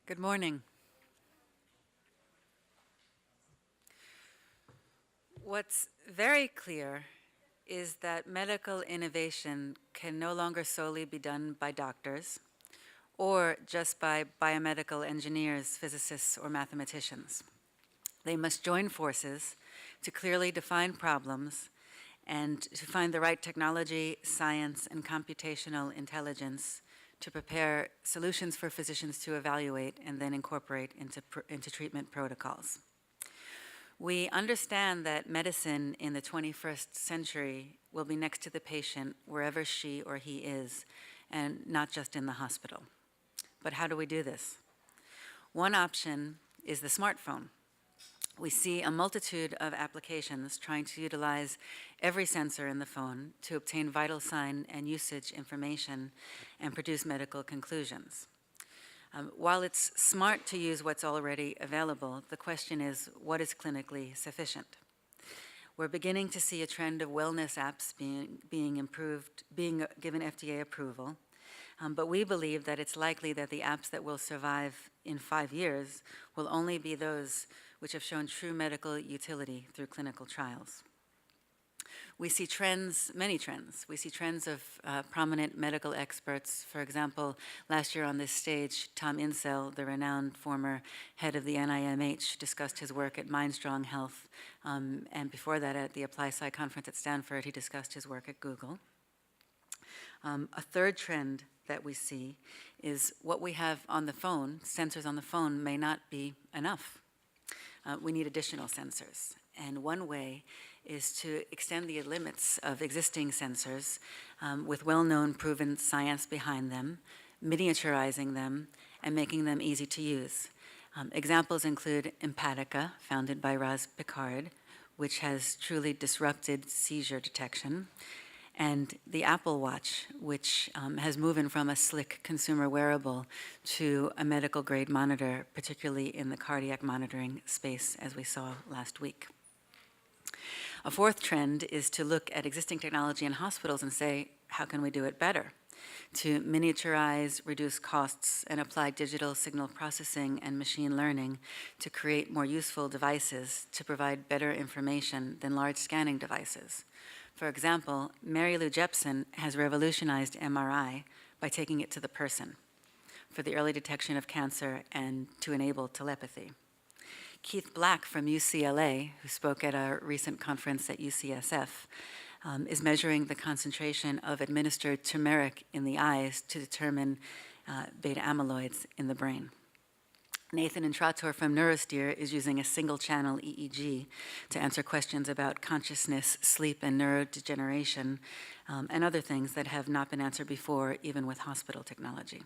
Good morning. What's very clear is that medical innovation can no longer solely be done by doctors or just by biomedical engineers, physicists, or mathematicians. They must join forces to clearly define problems and to find the right technology, science, and computational intelligence to prepare solutions for physicians to evaluate and then incorporate into treatment protocols. We understand that medicine in the 21st century will be next to the patient wherever she or he is, and not just in the hospital. But how do we do this? One option is the smartphone. We see a multitude of applications trying to utilize every sensor in the phone to obtain vital sign and usage information and produce medical conclusions. While it's smart to use what's already available, the question is, what is clinically sufficient? We're beginning to see a trend of wellness apps being given FDA approval, but we believe that it's likely that the apps that will survive in 5 years will only be those which have shown true medical utility through clinical trials. We see trends, many trends. We see trends of prominent medical experts. For example, last year on this stage, Tom Insel, the renowned former head of the NIMH, discussed his work at MindStrong Health. And before that, at the ApplySci conference at Stanford, he discussed his work at Google. A third trend that we see is what we have on the phone, sensors on the phone, may not be enough. We need additional sensors. And one way is to extend the limits of existing sensors with well-known proven science behind them, miniaturizing them, and making them easy to use. Examples include Empatica, founded by Raz Picard, which has truly disrupted seizure detection, and the Apple Watch, which has moved from a slick consumer wearable to a medical-grade monitor, particularly in the cardiac monitoring space, as we saw last week. A fourth trend is to look at existing technology in hospitals and say, how can we do it better? To miniaturize, reduce costs, and apply digital signal processing and machine learning to create more useful devices to provide better information than large scanning devices. For example, Mary Lou Jepson has revolutionized MRI by taking it to the person for the early detection of cancer and to enable telepathy. Keith Black from UCLA, who spoke at a recent conference at UCSF, is measuring the concentration of administered turmeric in the eyes to determine beta amyloids in the brain. Nathan Intrator from Neurosteer is using a single-channel EEG to answer questions about consciousness, sleep, and neurodegeneration, and other things that have not been answered before, even with hospital technology.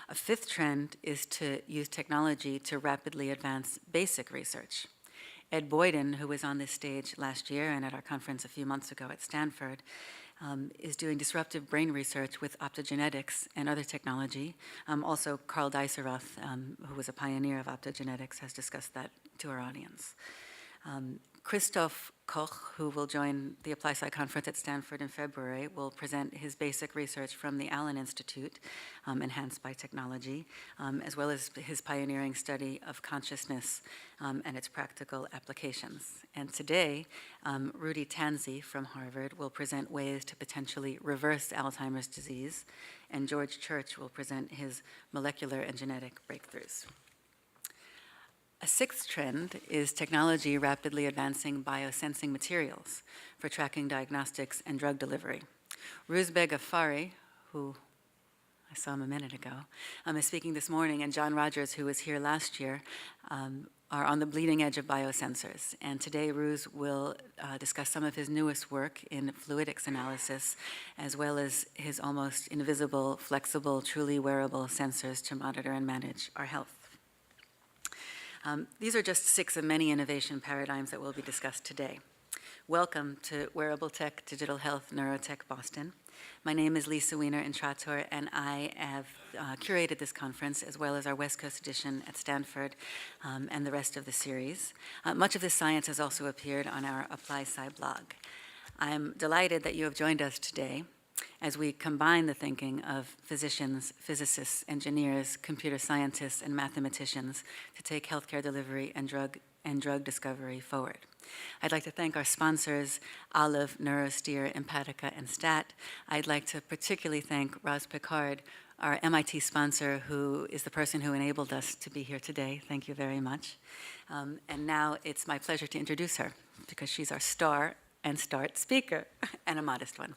A fifth trend is to use technology to rapidly advance basic research. Ed Boyden, who was on this stage last year and at our conference a few months ago at Stanford, is doing disruptive brain research with optogenetics and other technology. Also, Carl Deisseroth, who was a pioneer of optogenetics, has discussed that to our audience. Christoph Koch, who will join the ApplySci conference at Stanford in February, will present his basic research from the Allen Institute, enhanced by technology, as well as his pioneering study of consciousness and its practical applications. And today, Rudy Tanzi from Harvard will present ways to potentially reverse Alzheimer's disease, and George Church will present his molecular and genetic breakthroughs. A sixth trend is technology rapidly advancing biosensing materials for tracking diagnostics and drug delivery. Ruzbeg Afari, who I saw him a minute ago, is speaking this morning, and John Rogers, who was here last year, are on the bleeding edge of biosensors. And today, Ruz will discuss some of his newest work in fluidics analysis, as well as his almost invisible, flexible, truly wearable sensors to monitor and manage our health. These are just 6 of many innovation paradigms that will be discussed today. Welcome to Wearable Tech, Digital Health, Neurotech, Boston. My name is Lisa Weiner Intrator, and I have curated this conference as well as our West Coast edition at Stanford and the rest of the series. Much of this science has also appeared on our ApplySci blog. I am delighted that you have joined us today. as we combine the thinking of physicians, physicists, engineers, computer scientists, and mathematicians to take healthcare delivery and drug discovery forward. I'd like to thank our sponsors, Olive, Neurosteer, Empatica, and STAT. I'd like to particularly thank Roz Picard, our MIT sponsor, who is the person who enabled us to be here today. Thank you very much. And now it's my pleasure to introduce her, because she's our star and start speaker, and a modest one.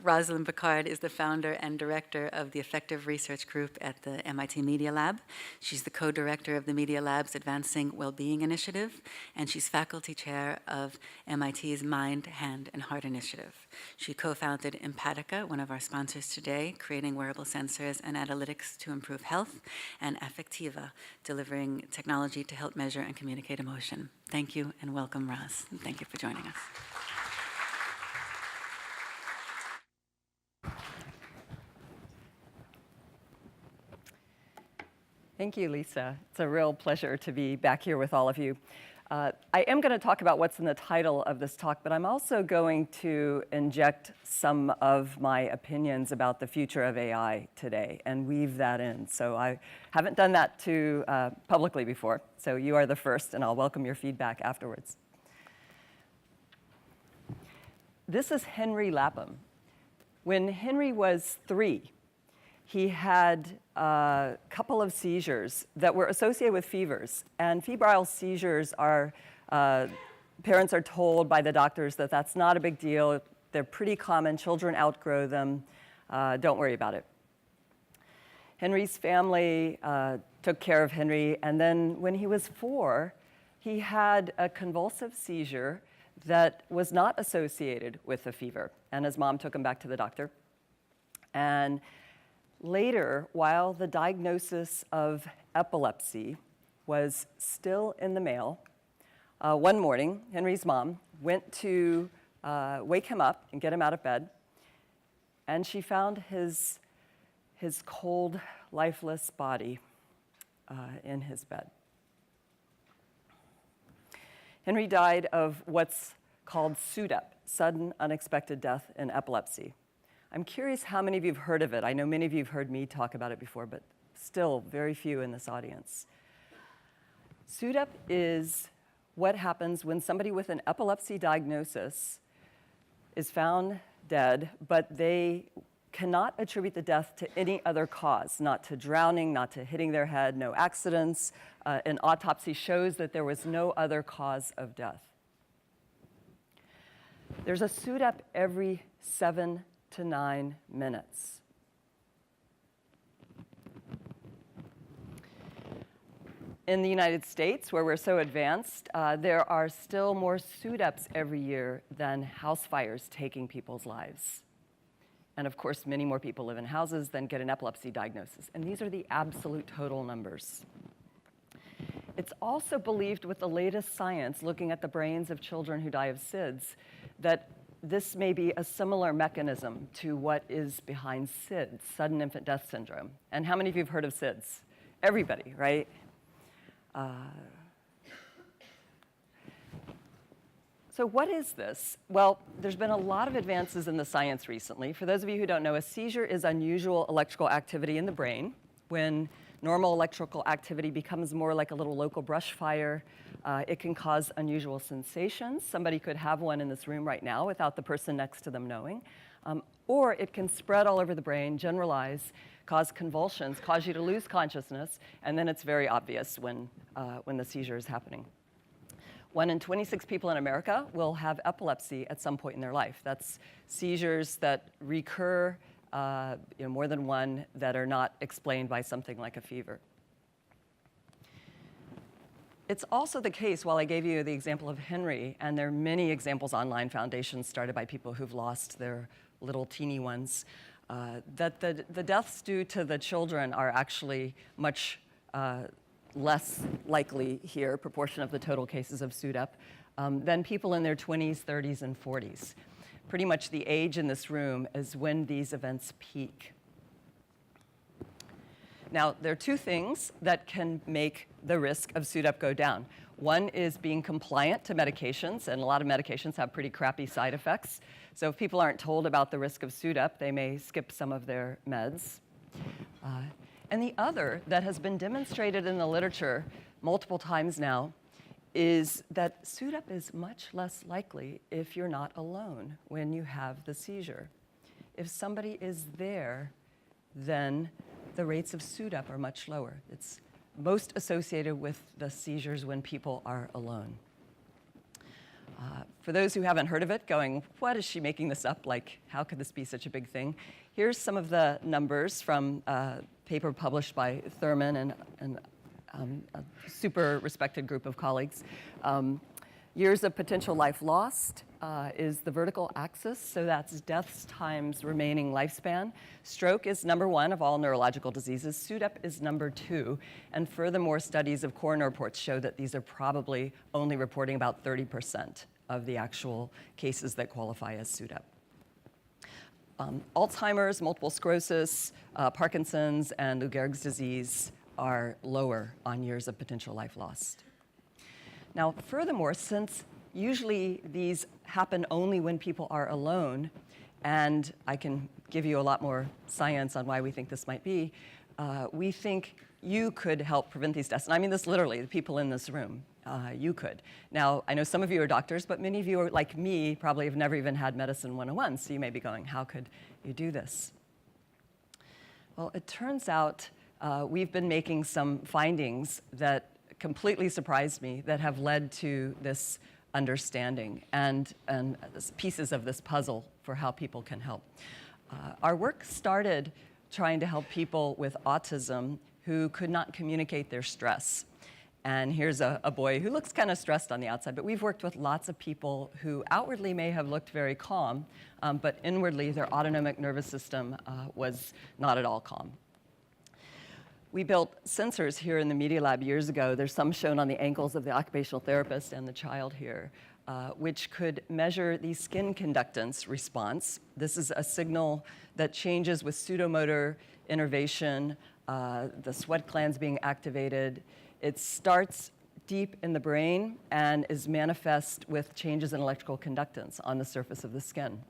Rosalind Picard is the founder and director of the Effective Research Group at the MIT Media Lab. She's the co-director of the Media Lab's Advancing Wellbeing Initiative, and she's faculty chair of MIT's Mind, Hand, and Heart Initiative. She co-founded Empatica, one of our sponsors today, creating wearable sensors and analytics to improve health, and Affectiva, delivering technology to help measure and communicate emotion. Thank you, and welcome, Roz, and thank you for joining us. Thank you, Lisa. It's a real pleasure to be back here with all of you. I am going to talk about what's in the title of this talk, but I'm also going to inject some of my opinions about the future of AI today and weave that in. So I haven't done that publicly before, so you are the first, and I'll welcome your feedback afterwards. This is Henry Lapham. When Henry was 3, he had a couple of seizures that were associated with fevers. And febrile seizures are, parents are told by the doctors that that's not a big deal. They're pretty common. Children outgrow them. Don't worry about it. Henry's family took care of Henry. And then when he was 4, he had a convulsive seizure that was not associated with a fever. And his mom took him back to the doctor. And later, while the diagnosis of epilepsy was still in the mail, one morning, Henry's mom went to wake him up and get him out of bed, and she found his cold, lifeless body in his bed. Henry died of what's called SUDEP, sudden unexpected death in epilepsy. I'm curious how many of you have heard of it. I know many of you have heard me talk about it before, but still very few in this audience. SUDEP is what happens when somebody with an epilepsy diagnosis is found dead, but they cannot attribute the death to any other cause, not to drowning, not to hitting their head, no accidents. An autopsy shows that there was no other cause of death. There's a SUDEP every 7 to 9 minutes. In the United States, where we're so advanced, there are still more SUDEPs every year than house fires taking people's lives. And of course, many more people live in houses than get an epilepsy diagnosis. And these are the absolute total numbers. It's also believed with the latest science, looking at the brains of children who die of SIDS, that this may be a similar mechanism to what is behind SIDS, sudden infant death syndrome. And how many of you have heard of SIDS? Everybody, right? So what is this? Well, there's been a lot of advances in the science recently. For those of you who don't know, a seizure is unusual electrical activity in the brain when normal electrical activity becomes more like a little local brush fire. It can cause unusual sensations. Somebody could have one in this room right now without the person next to them knowing. Or it can spread all over the brain, generalize, cause convulsions, cause you to lose consciousness, and then it's very obvious when the seizure is happening. 1 in 26 people in America will have epilepsy at some point in their life. That's seizures that recur, more than one, that are not explained by something like a fever. It's also the case, while I gave you the example of Henry, and there are many examples online, foundations started by people who've lost their little teeny ones, that the deaths due to the children are actually much less likely here, proportion of the total cases of SUDEP, than people in their 20s, 30s, and 40s. Pretty much the age in this room is when these events peak. Now, there are two things that can make the risk of SUDEP go down. One is being compliant to medications, and a lot of medications have pretty crappy side effects. So if people aren't told about the risk of SUDEP, they may skip some of their meds. And the other that has been demonstrated in the literature multiple times now is that SUDEP is much less likely if you're not alone when you have the seizure. If somebody is there, then the rates of SUDEP are much lower. It's most associated with the seizures when people are alone. For those who haven't heard of it, going, what is she making this up? Like, how could this be such a big thing? Here's some of the numbers from a paper published by Thurman and a super respected group of colleagues. Years of potential life lost is the vertical axis, so that's deaths times remaining lifespan. Stroke is number one of all neurological diseases. SUDEP is number two, and furthermore, studies of coroner reports show that these are probably only reporting about 30% of the actual cases that qualify as SUDEP. Alzheimer's, multiple sclerosis, Parkinson's, and Lou Gehrig's disease are lower on years of potential life lost. Now, furthermore, since usually these happen only when people are alone, and I can give you a lot more science on why we think this might be, we think you could help prevent these deaths. And I mean this literally, the people in this room, you could. Now, I know some of you are doctors, but many of you are like me, probably have never even had Medicine 101, so you may be going, how could you do this? Well, it turns out we've been making some findings that completely surprised me that have led to this understanding and pieces of this puzzle for how people can help. Our work started trying to help people with autism who could not communicate their stress. And here's a boy who looks kind of stressed on the outside, but we've worked with lots of people who outwardly may have looked very calm, but inwardly their autonomic nervous system was not at all calm. We built sensors here in the Media Lab years ago. There's some shown on the ankles of the occupational therapist and the child here, which could measure the skin conductance response. This is a signal that changes with pseudomotor innervation, the sweat glands being activated. It starts deep in the brain and is manifest with changes in electrical conductance on the surface of the skin.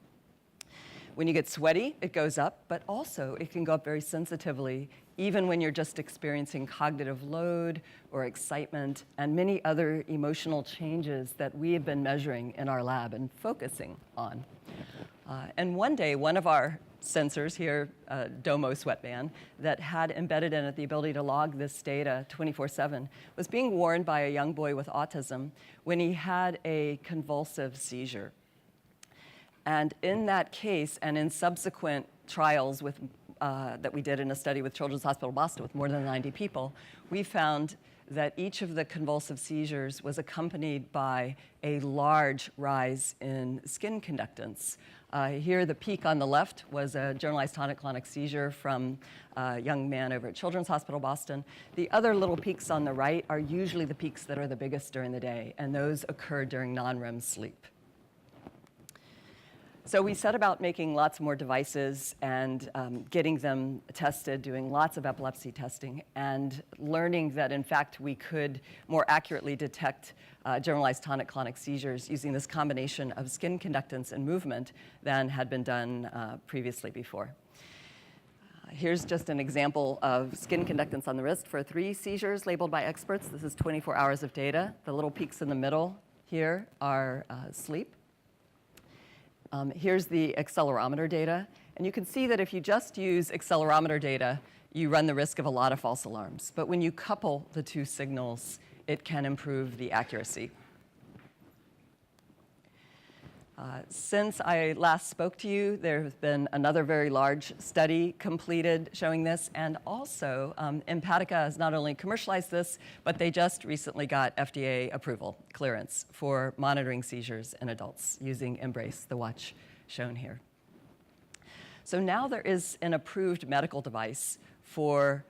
When you get sweaty, it goes up, but also it can go up very sensitively, even when you're just experiencing cognitive load or excitement and many other emotional changes that we have been measuring in our lab and focusing on. And one day, one of our sensors here, Domo sweatband, that had embedded in it the ability to log this data 24/7, was being worn by a young boy with autism when he had a convulsive seizure. And in that case, and in subsequent trials with, that we did in a study with Children's Hospital Boston with more than 90 people, we found that each of the convulsive seizures was accompanied by a large rise in skin conductance. Here, the peak on the left was a generalized tonic-clonic seizure from a young man over at Children's Hospital Boston. The other little peaks on the right are usually the peaks that are the biggest during the day, and those occur during non-REM sleep. So we set about making lots more devices and getting them tested, doing lots of epilepsy testing, and learning that, in fact, we could more accurately detect generalized tonic-clonic seizures using this combination of skin conductance and movement than had been done previously before. Here's just an example of skin conductance on the wrist for 3 seizures labeled by experts. This is 24 hours of data. The little peaks in the middle here are sleep. Here's the accelerometer data. And you can see that if you just use accelerometer data, you run the risk of a lot of false alarms. But when you couple the two signals, it can improve the accuracy. Since I last spoke to you, there has been another very large study completed showing this, and also Empatica has not only commercialized this, but they just recently got FDA approval, clearance, for monitoring seizures in adults using Embrace, the watch shown here. So now there is an approved medical device for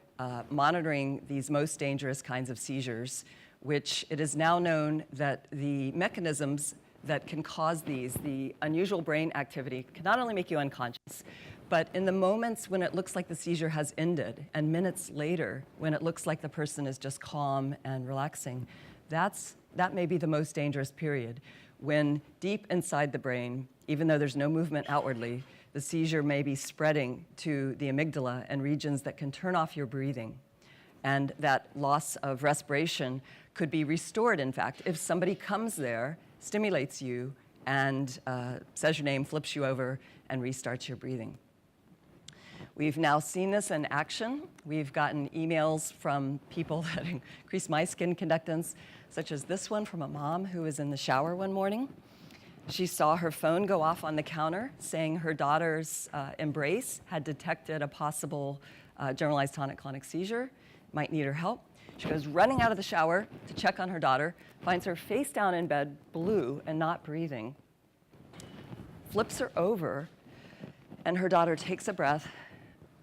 monitoring these most dangerous kinds of seizures, which it is now known that the mechanisms that can cause these, the unusual brain activity, can not only make you unconscious, But in the moments when it looks like the seizure has ended, and minutes later, when it looks like the person is just calm and relaxing, that may be the most dangerous period, when deep inside the brain, even though there's no movement outwardly, the seizure may be spreading to the amygdala and regions that can turn off your breathing. And that loss of respiration could be restored, in fact, if somebody comes there, stimulates you, and says your name, flips you over, and restarts your breathing. We've now seen this in action. We've gotten emails from people that increase my skin conductance, such as this one from a mom who was in the shower one morning. She saw her phone go off on the counter saying her daughter's embrace had detected a possible generalized tonic-clonic seizure, might need her help. She goes running out of the shower to check on her daughter, finds her face down in bed, blue and not breathing, flips her over, and her daughter takes a breath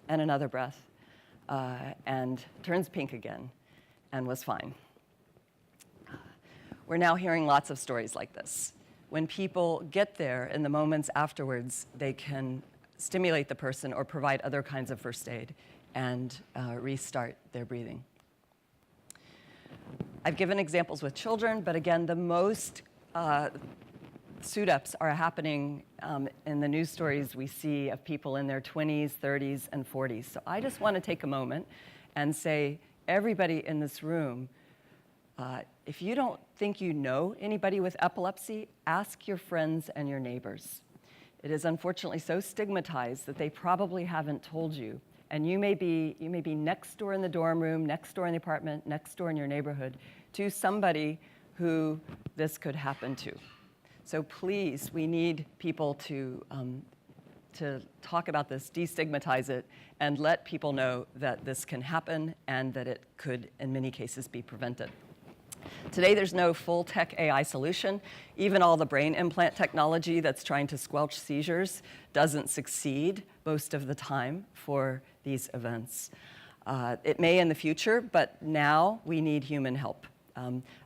and another breath and turns pink again and was fine. We're now hearing lots of stories like this. When people get there in the moments afterwards, they can stimulate the person or provide other kinds of first aid and restart their breathing. I've given examples with children, but again, the most SUDEPs are happening in the news stories we see of people in their 20s, 30s, and 40s. So I just want to take a moment and say, everybody in this room, if you don't think you know anybody with epilepsy, ask your friends and your neighbors. It is unfortunately so stigmatized that they probably haven't told you. And you may be next door in the dorm room, next door in the apartment, next door in your neighborhood to somebody who this could happen to. So please, we need people to talk about this, destigmatize it, and let people know that this can happen and that it could, in many cases, be prevented. Today, there's no full tech AI solution. Even all the brain implant technology that's trying to squelch seizures doesn't succeed most of the time for these events. It may in the future, but now we need human help.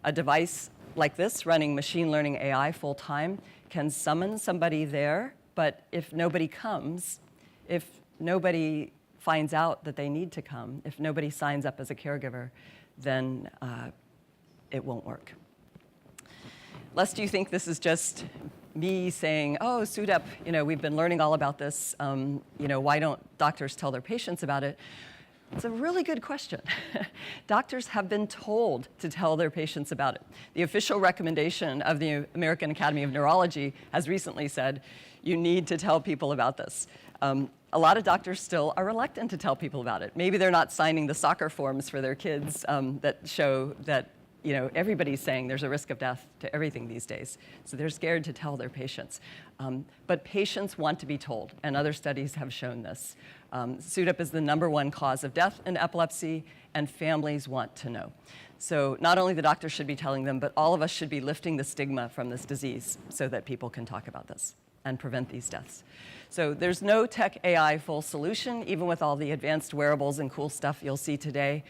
A device like this, running machine learning AI full time, can summon somebody there, but if nobody comes, if nobody finds out that they need to come, if nobody signs up as a caregiver, then it won't work. Lest you think this is just me saying, oh, SUDEP, we've been learning all about this, why don't doctors tell their patients about it? It's a really good question. Doctors have been told to tell their patients about it. The official recommendation of the American Academy of Neurology has recently said, you need to tell people about this. A lot of doctors still are reluctant to tell people about it. Maybe they're not signing the soccer forms for their kids that show that everybody's saying there's a risk of death to everything these days. So they're scared to tell their patients. But patients want to be told, and other studies have shown this. SUDEP is the #1 cause of death in epilepsy, and families want to know. So not only the doctor should be telling them, but all of us should be lifting the stigma from this disease so that people can talk about this and prevent these deaths. So there's no tech AI full solution, even with all the advanced wearables and cool stuff you'll see today.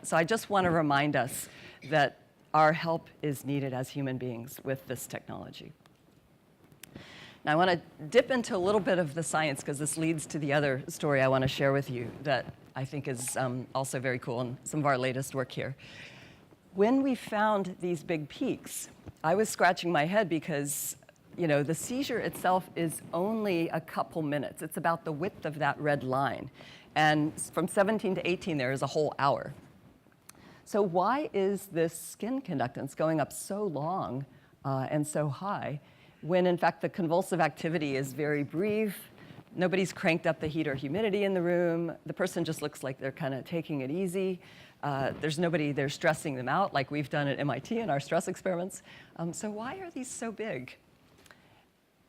So I just want to remind us that our help is needed as human beings with this technology. Now I want to dip into a little bit of the science because this leads to the other story I want to share with you that I think is also very cool in some of our latest work here. When we found these big peaks, I was scratching my head because the seizure itself is only a couple minutes. It's about the width of that red line. And from 17 to 18, there is a whole hour. So why is this skin conductance going up so long and so high when, in fact, the convulsive activity is very brief? Nobody's cranked up the heat or humidity in the room. The person just looks like they're kind of taking it easy. There's nobody there stressing them out like we've done at MIT in our stress experiments. So why are these so big?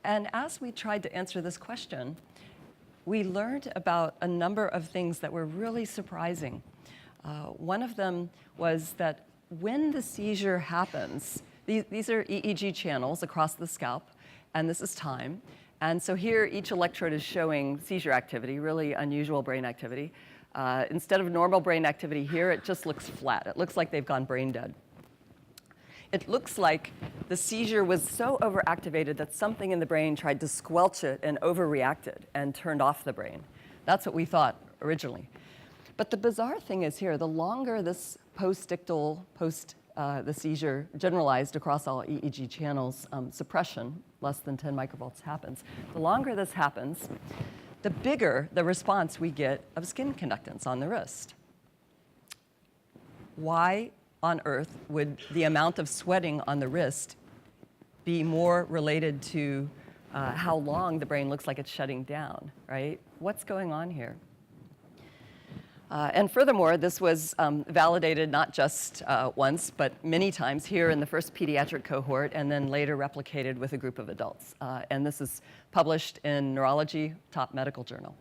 And as we tried to answer this question, we learned about a number of things that were really surprising. One of them was that when the seizure happens, these are EEG channels across the scalp, and this is time. And so here, each electrode is showing seizure activity, really unusual brain activity. Instead of normal brain activity here, it just looks flat. It looks like they've gone brain dead. it looks like the seizure was so overactivated that something in the brain tried to squelch it and overreacted and turned off the brain. That's what we thought originally. But the bizarre thing is here, the longer this post-ictal, the seizure generalized across all EEG channels suppression, less than 10 microvolts happens, the longer this happens, the bigger the response we get of skin conductance on the wrist. Why on earth would the amount of sweating on the wrist be more related to how long the brain looks like it's shutting down, right? What's going on here? And furthermore, this was validated not just once, but many times here in the first pediatric cohort, and then later replicated with a group of adults. And this is published in Neurology, top medical journal.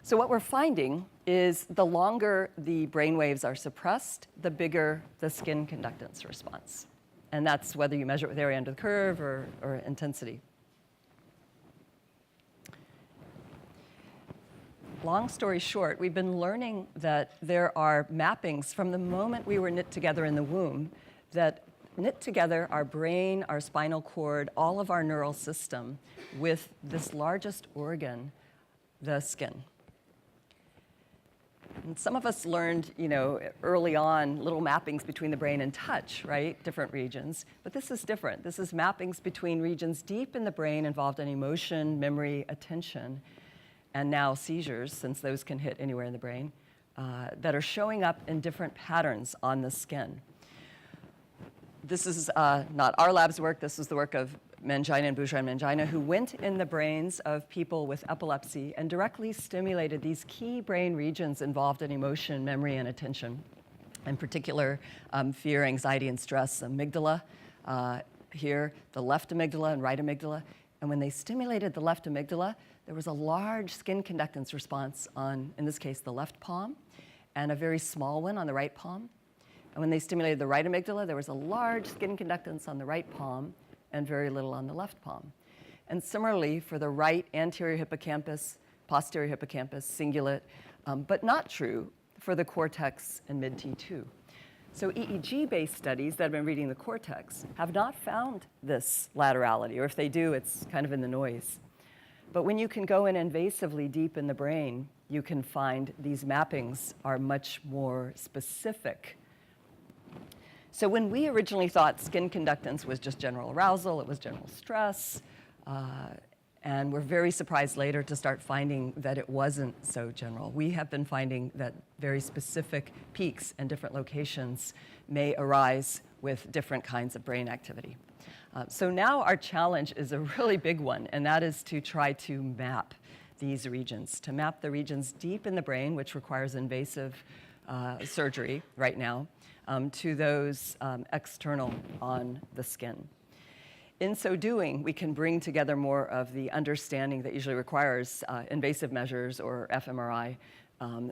So what we're finding is the longer the brain waves are suppressed, the bigger the skin conductance response. And that's whether you measure it with area under the curve or intensity. Long story short, we've been learning that there are mappings from the moment we were knit together in the womb that knit together our brain, our spinal cord, all of our neural system with this largest organ, the skin. And some of us learned, early on, little mappings between the brain and touch, right? Different regions. But this is different. This is mappings between regions deep in the brain involved in emotion, memory, attention, and now seizures, since those can hit anywhere in the brain, that are showing up in different patterns on the skin. This is not our lab's work. This is the work of Mangina and Bourgeois and Mangina, who went in the brains of people with epilepsy and directly stimulated these key brain regions involved in emotion, memory, and attention. In particular, fear, anxiety, and stress, amygdala here, the left amygdala and right amygdala. And when they stimulated the left amygdala, there was a large skin conductance response on, in this case, the left palm, and a very small one on the right palm. And when they stimulated the right amygdala, there was a large skin conductance on the right palm and very little on the left palm. And similarly, for the right anterior hippocampus, posterior hippocampus, cingulate, but not true for the cortex and mid-T2. So EEG-based studies that have been reading the cortex have not found this laterality, or if they do, it's kind of in the noise. But when you can go in invasively deep in the brain, you can find these mappings are much more specific. So when we originally thought skin conductance was just general arousal, it was general stress, and we're very surprised later to start finding that it wasn't so general. We have been finding that very specific peaks in different locations may arise with different kinds of brain activity. So now our challenge is a really big one, and that is to try to map these regions, to map the regions deep in the brain, which requires invasive surgery right now, to those external on the skin. In so doing, we can bring together more of the understanding that usually requires invasive measures or fMRI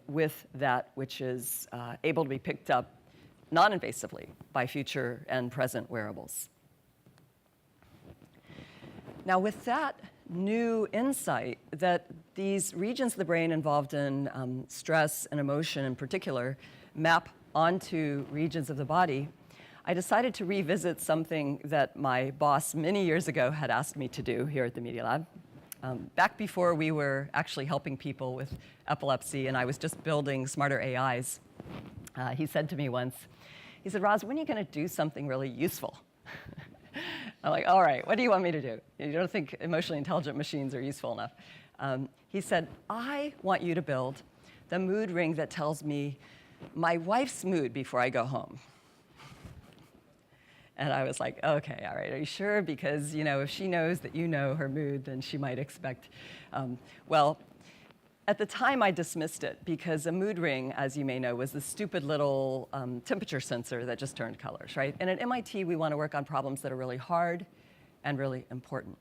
with that which is able to be picked up non-invasively by future and present wearables. Now, with that new insight that these regions of the brain involved in stress and emotion in particular map onto regions of the body, I decided to revisit something that my boss many years ago had asked me to do here at the Media Lab. Back before we were actually helping people with epilepsy and I was just building smarter AIs, he said to me once, he said, "Roz, when are you going to do something really useful?" I'm like, all right, what do you want me to do? You don't think emotionally intelligent machines are useful enough. He said, I want you to build the mood ring that tells me my wife's mood before I go home. And I was like, okay, all right, are you sure? Because, if she knows that you know her mood, then she might expect, well, at the time I dismissed it because a mood ring, as you may know, was the stupid little temperature sensor that just turned colors, right? And at MIT, we want to work on problems that are really hard and really important.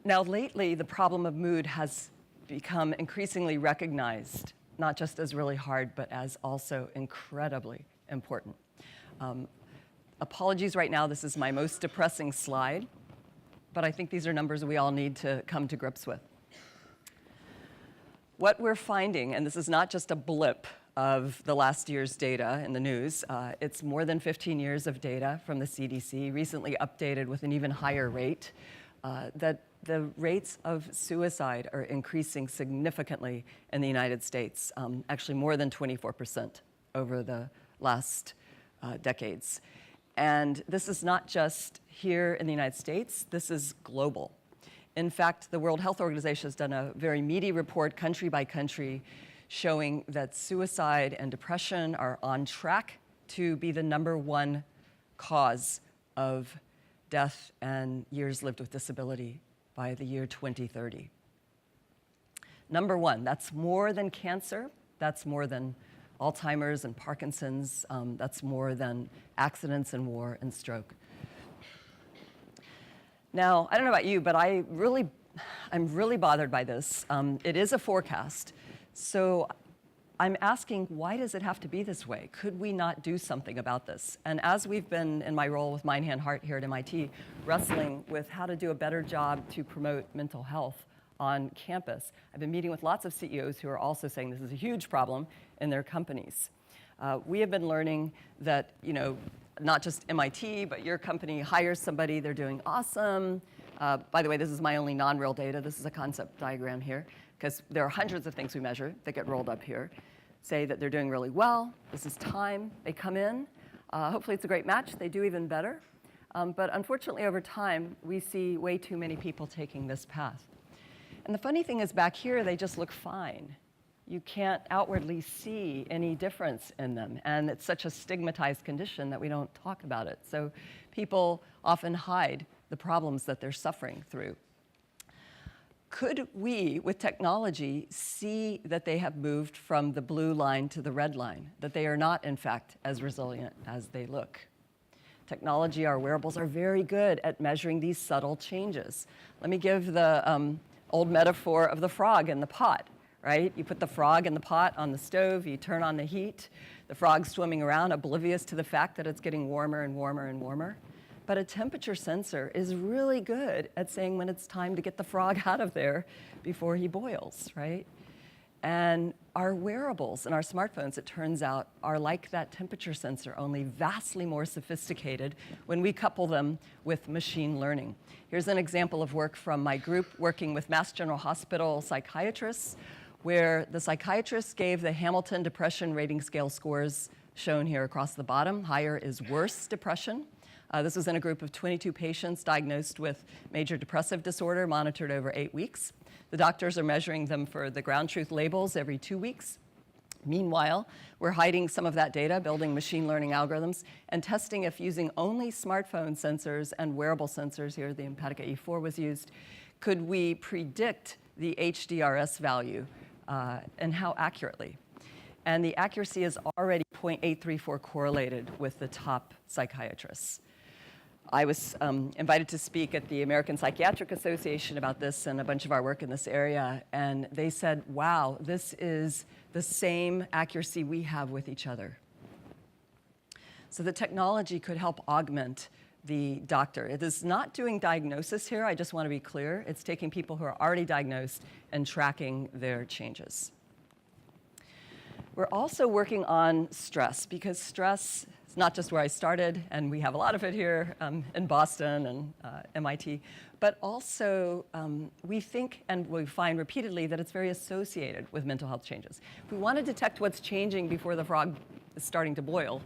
Now, lately, the problem of mood has become increasingly recognized, not just as really hard, but as also incredibly important. Apologies right now, this is my most depressing slide, but I think these are numbers we all need to come to grips with. What we're finding, and this is not just a blip of the last year's data in the news. It's more than 15 years of data from the CDC, recently updated with an even higher rate, that the rates of suicide are increasing significantly in the United States, actually more than 24% over the last decades. And this is not just here in the United States, this is global. In fact, the World Health Organization has done a very meaty report, country by country, showing that suicide and depression are on track to be the #1 cause of death and years lived with disability by the year 2030. #1, that's more than cancer, that's more than Alzheimer's and Parkinson's, that's more than accidents and war and stroke. Now, I don't know about you, but I'm really bothered by this. It is a forecast, so I'm asking, why does it have to be this way? Could we not do something about this? And as we've been, in my role with Mind, Hand, Heart here at MIT, wrestling with how to do a better job to promote mental health on campus, I've been meeting with lots of CEOs who are also saying this is a huge problem in their companies. We have been learning that, not just MIT, but your company hires somebody, they're doing awesome. By the way, this is my only non-real data. This is a concept diagram here, because there are hundreds of things we measure that get rolled up here. Say that they're doing really well, this is time, they come in, hopefully it's a great match, they do even better. But unfortunately over time, we see way too many people taking this path. And the funny thing is back here, they just look fine. You can't outwardly see any difference in them. And it's such a stigmatized condition that we don't talk about it. So people often hide the problems that they're suffering through. Could we, with technology, see that they have moved from the blue line to the red line, that they are not, in fact, as resilient as they look? Technology, our wearables, are very good at measuring these subtle changes. Let me give the old metaphor of the frog in the pot. Right? You put the frog in the pot on the stove, you turn on the heat, the frog's swimming around oblivious to the fact that it's getting warmer and warmer and warmer. But a temperature sensor is really good at saying when it's time to get the frog out of there before he boils, right? And our wearables and our smartphones, it turns out, are like that temperature sensor, only vastly more sophisticated when we couple them with machine learning. Here's an example of work from my group working with Mass General Hospital psychiatrists, where the psychiatrists gave the Hamilton Depression Rating Scale scores shown here across the bottom. Higher is worse depression. This was in a group of 22 patients diagnosed with major depressive disorder, monitored over 8 weeks. The doctors are measuring them for the ground truth labels every 2 weeks. Meanwhile, we're hiding some of that data, building machine learning algorithms, and testing if using only smartphone sensors and wearable sensors, here the Empatica E4 was used, could we predict the HDRS value and how accurately? And the accuracy is already 0.834 correlated with the top psychiatrists. I was invited to speak at the American Psychiatric Association about this and a bunch of our work in this area, and they said, wow, this is the same accuracy we have with each other. So the technology could help augment the doctor. It is not doing diagnosis here, I just want to be clear. It's taking people who are already diagnosed and tracking their changes. We're also working on stress, because stress is not just where I started, and we have a lot of it here in Boston and MIT, but also we think and we find repeatedly that it's very associated with mental health changes. If we want to detect what's changing before the frog is starting to boil,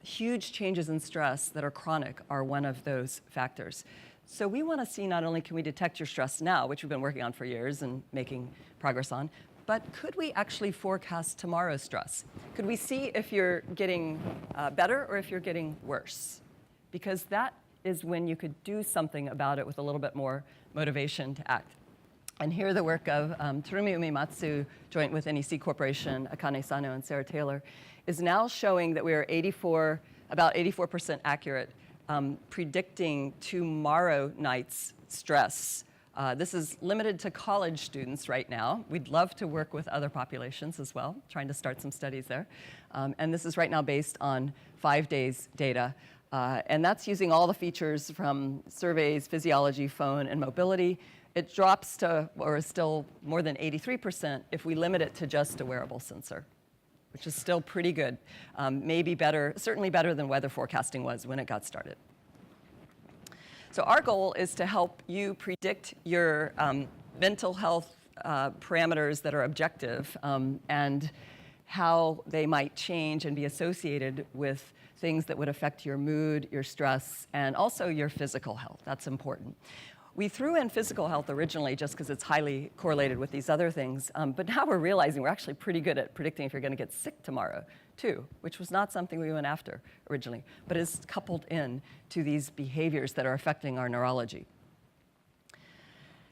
huge changes in stress that are chronic are one of those factors. So we want to see not only can we detect your stress now, which we've been working on for years and making progress on, but could we actually forecast tomorrow's stress? Could we see if you're getting better or if you're getting worse? Because that is when you could do something about it with a little bit more motivation to act. And here the work of Terumi Umematsu, joint with NEC Corporation, Akane Sano and Sarah Taylor, is now showing that we are about 84% accurate, predicting tomorrow night's stress. This is limited to college students right now. We'd love to work with other populations as well, trying to start some studies there. And this is right now based on 5 days data. And that's using all the features from surveys, physiology, phone, and mobility. It drops to, or is still more than 83% if we limit it to just a wearable sensor. which is still pretty good. Maybe better, certainly better than weather forecasting was when it got started. So our goal is to help you predict your mental health parameters that are objective and how they might change and be associated with things that would affect your mood, your stress, and also your physical health. That's important. We threw in physical health originally just because it's highly correlated with these other things, but now we're realizing we're actually pretty good at predicting if you're going to get sick tomorrow, too, which was not something we went after originally, but is coupled in to these behaviors that are affecting our neurology.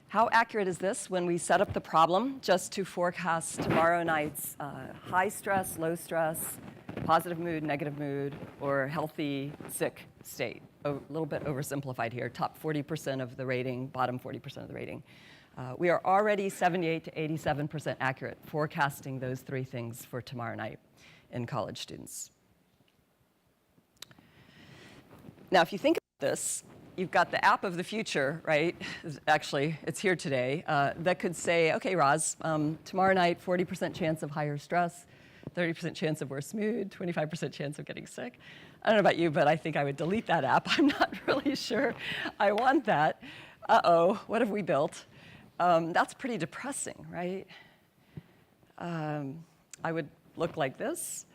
How accurate is this when we set up the problem just to forecast tomorrow night's high stress, low stress, positive mood, negative mood, or healthy, sick state? A little bit oversimplified here, top 40% of the rating, bottom 40% of the rating. We are already 78 to 87% accurate forecasting those three things for tomorrow night in college students. Now, if you think about this, you've got the app of the future, right? Actually, it's here today, that could say, okay, Roz, tomorrow night, 40% chance of higher stress, 30% chance of worse mood, 25% chance of getting sick. I don't know about you, but I think I would delete that app. I'm not really sure I want that. Uh-oh, what have we built? That's pretty depressing, right? I would look like this.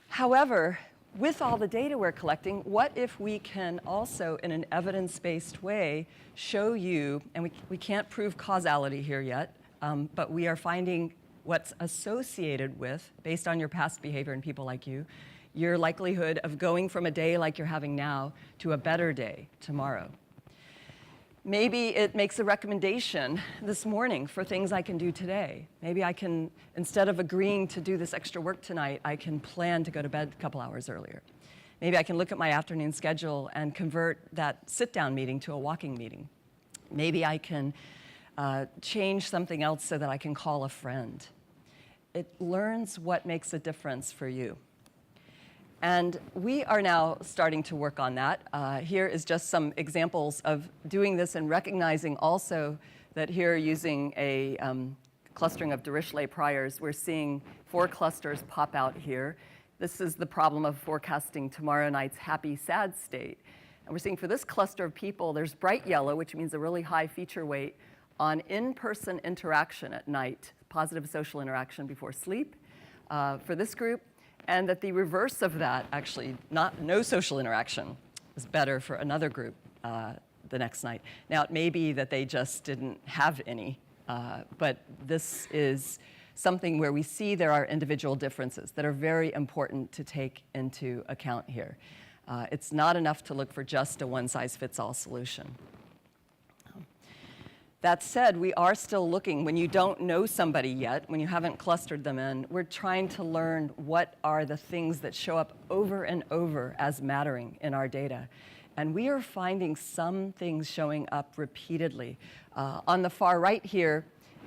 However, with all the data we're collecting, what if we can also, in an evidence-based way, show you, and we can't prove causality here yet, but we are finding what's associated with, based on your past behavior in people like you, your likelihood of going from a day like you're having now to a better day tomorrow. Maybe it makes a recommendation this morning for things I can do today. Maybe I can, instead of agreeing to do this extra work tonight, I can plan to go to bed a couple hours earlier. Maybe I can look at my afternoon schedule and convert that sit-down meeting to a walking meeting. Maybe I can change something else so that I can call a friend. It learns what makes a difference for you. And we are now starting to work on that. Here is just some examples of doing this and recognizing also that here using a clustering of Dirichlet priors, we're seeing 4 clusters pop out here. This is the problem of forecasting tomorrow night's happy, sad state. And we're seeing for this cluster of people, there's bright yellow, which means a really high feature weight on in-person interaction at night, positive social interaction before sleep for this group. And that the reverse of that, actually, no social interaction, is better for another group the next night. Now, it may be that they just didn't have any, but this is something where we see there are individual differences that are very important to take into account here. It's not enough to look for just a one-size-fits-all solution. That said, we are still looking, when you don't know somebody yet, when you haven't clustered them in, we're trying to learn what are the things that show up over and over as mattering in our data. And we are finding some things showing up repeatedly. On the far right here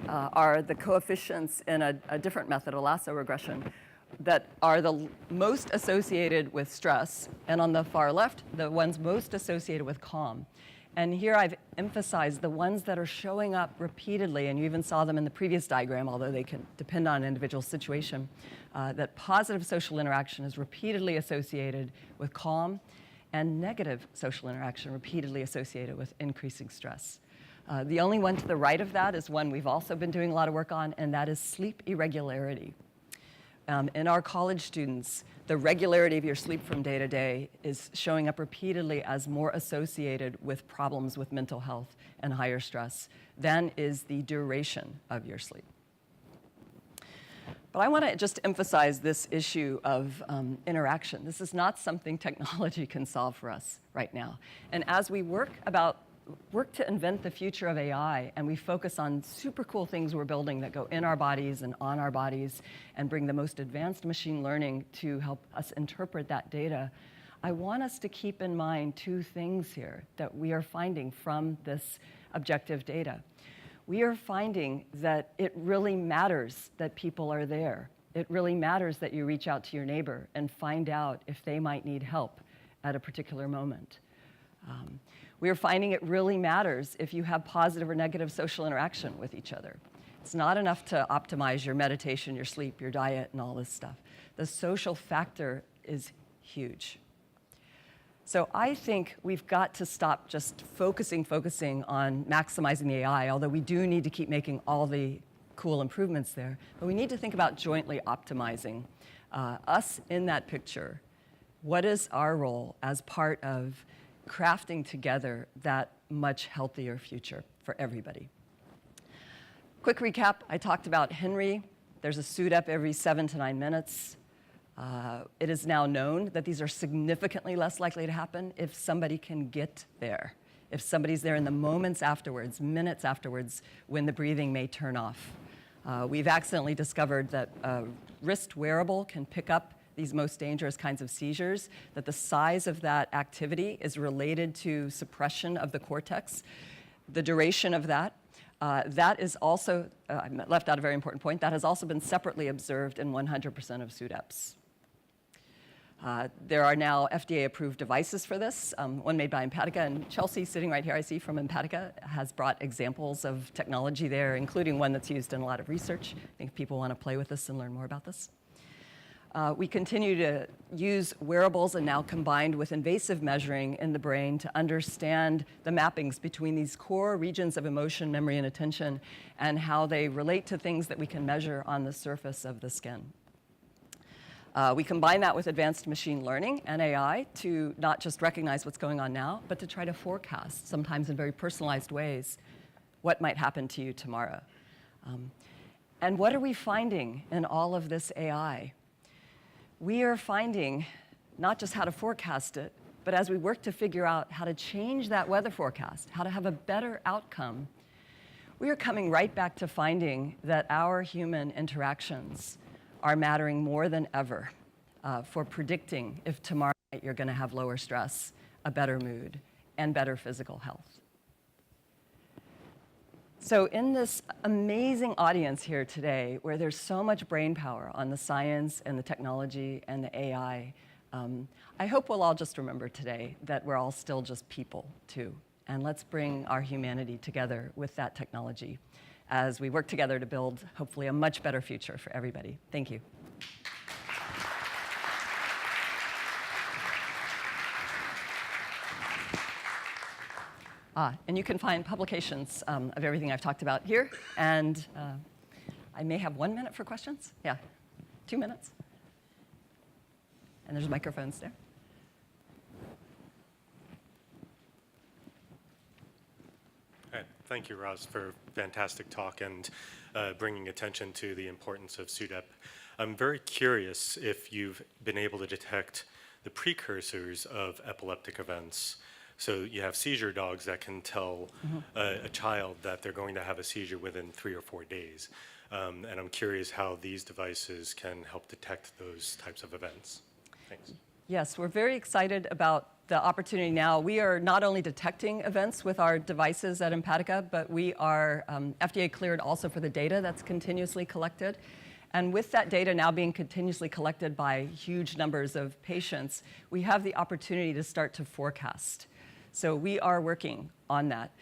are the coefficients in a different method, a lasso regression, that are the most associated with stress. And on the far left, the ones most associated with calm. And here I've emphasized the ones that are showing up repeatedly, and you even saw them in the previous diagram, although they can depend on an individual situation, that positive social interaction is repeatedly associated with calm, and negative social interaction repeatedly associated with increasing stress. The only one to the right of that is one we've also been doing a lot of work on, and that is sleep irregularity. In our college students, the regularity of your sleep from day to day is showing up repeatedly as more associated with problems with mental health and higher stress than is the duration of your sleep. But I want to just emphasize this issue of interaction. This is not something technology can solve for us right now. And as we work to invent the future of AI, and we focus on super cool things we're building that go in our bodies and on our bodies and bring the most advanced machine learning to help us interpret that data, I want us to keep in mind 2 things here that we are finding from this objective data. We are finding that it really matters that people are there. It really matters that you reach out to your neighbor and find out if they might need help at a particular moment. We are finding it really matters if you have positive or negative social interaction with each other. It's not enough to optimize your meditation, your sleep, your diet, and all this stuff. The social factor is huge. So I think we've got to stop just focusing on maximizing the AI, although we do need to keep making all the cool improvements there. But we need to think about jointly optimizing us in that picture. What is our role as part of crafting together that much healthier future for everybody? Quick recap, I talked about Henry. There's a SUDEP every 7 to 9 minutes. It is now known that these are significantly less likely to happen if somebody can get there. If somebody's there in the moments afterwards, minutes afterwards, when the breathing may turn off. We've accidentally discovered that a wrist wearable can pick up these most dangerous kinds of seizures, that the size of that activity is related to suppression of the cortex. The duration of that, that is also, I left out a very important point, that has also been separately observed in 100% of SUDEPs. There are now FDA-approved devices for this, one made by Empatica, and Chelsea, sitting right here, I see from Empatica, has brought examples of technology there, including one that's used in a lot of research. I think people want to play with this and learn more about this. We continue to use wearables and now combined with invasive measuring in the brain to understand the mappings between these core regions of emotion, memory, and attention, and how they relate to things that we can measure on the surface of the skin. We combine that with advanced machine learning and AI to not just recognize what's going on now, but to try to forecast, sometimes in very personalized ways, what might happen to you tomorrow. And what are we finding in all of this AI? We are finding not just how to forecast it, but as we work to figure out how to change that weather forecast, how to have a better outcome, we are coming right back to finding that our human interactions are mattering more than ever for predicting if tomorrow night you're going to have lower stress, a better mood, and better physical health. So in this amazing audience here today, where there's so much brain power on the science and the technology and the AI, I hope we'll all just remember today that we're all still just people, too. And let's bring our humanity together with that technology as we work together to build, hopefully, a much better future for everybody. Thank you. And you can find publications of everything I've talked about here. And I may have 1 minute for questions. Yeah, 2 minutes. And there's microphones there. Thank you, Roz, for a fantastic talk and bringing attention to the importance of SUDEP. I'm very curious if you've been able to detect the precursors of epileptic events. So you have seizure dogs that can tell a child that they're going to have a seizure within 3 or 4 days. And I'm curious how these devices can help detect those types of events. Thanks. Yes, we're very excited about the opportunity now. We are not only detecting events with our devices at Empatica, but we are FDA cleared also for the data that's continuously collected. And with that data now being continuously collected by huge numbers of patients, we have the opportunity to start to forecast. So we are working on that.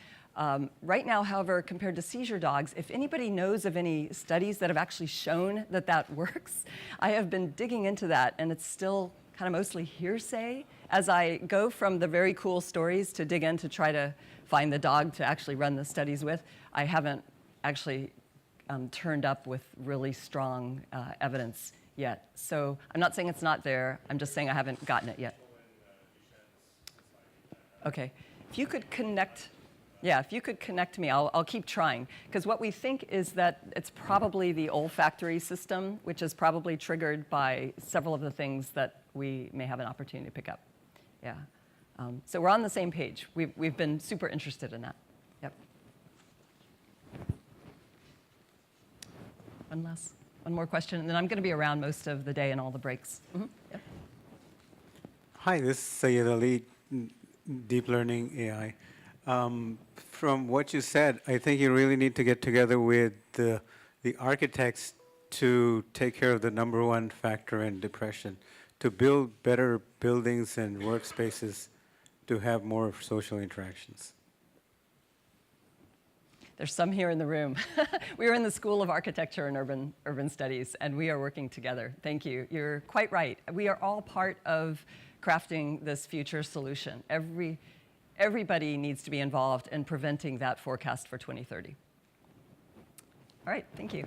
Right now, however, compared to seizure dogs, if anybody knows of any studies that have actually shown that that works, I have been digging into that, and it's still kind of mostly hearsay as I go from the very cool stories to dig in to try to find the dog to actually run the studies with. I haven't actually turned up with really strong evidence yet. So I'm not saying it's not there. I'm just saying I haven't gotten it yet. Okay. If you could connect, if you could connect me, I'll keep trying. Because what we think is that it's probably the olfactory system, which is probably triggered by several of the things that we may have an opportunity to pick up. Yeah. So we're on the same page. We've been super interested in that. Yep. One more question, and then I'm going to be around most of the day and all the breaks. Yep. Hi, this is Syed Ali, Deep Learning AI. From what you said, I think you really need to get together with the architects to take care of the #1 factor in depression, to build better buildings and workspaces to have more social interactions. There's some here in the room. We are in the School of Architecture and Urban Studies, and we are working together. Thank you. You're quite right. We are all part of crafting this future solution. Everybody needs to be involved in preventing that forecast for 2030. All right, thank you.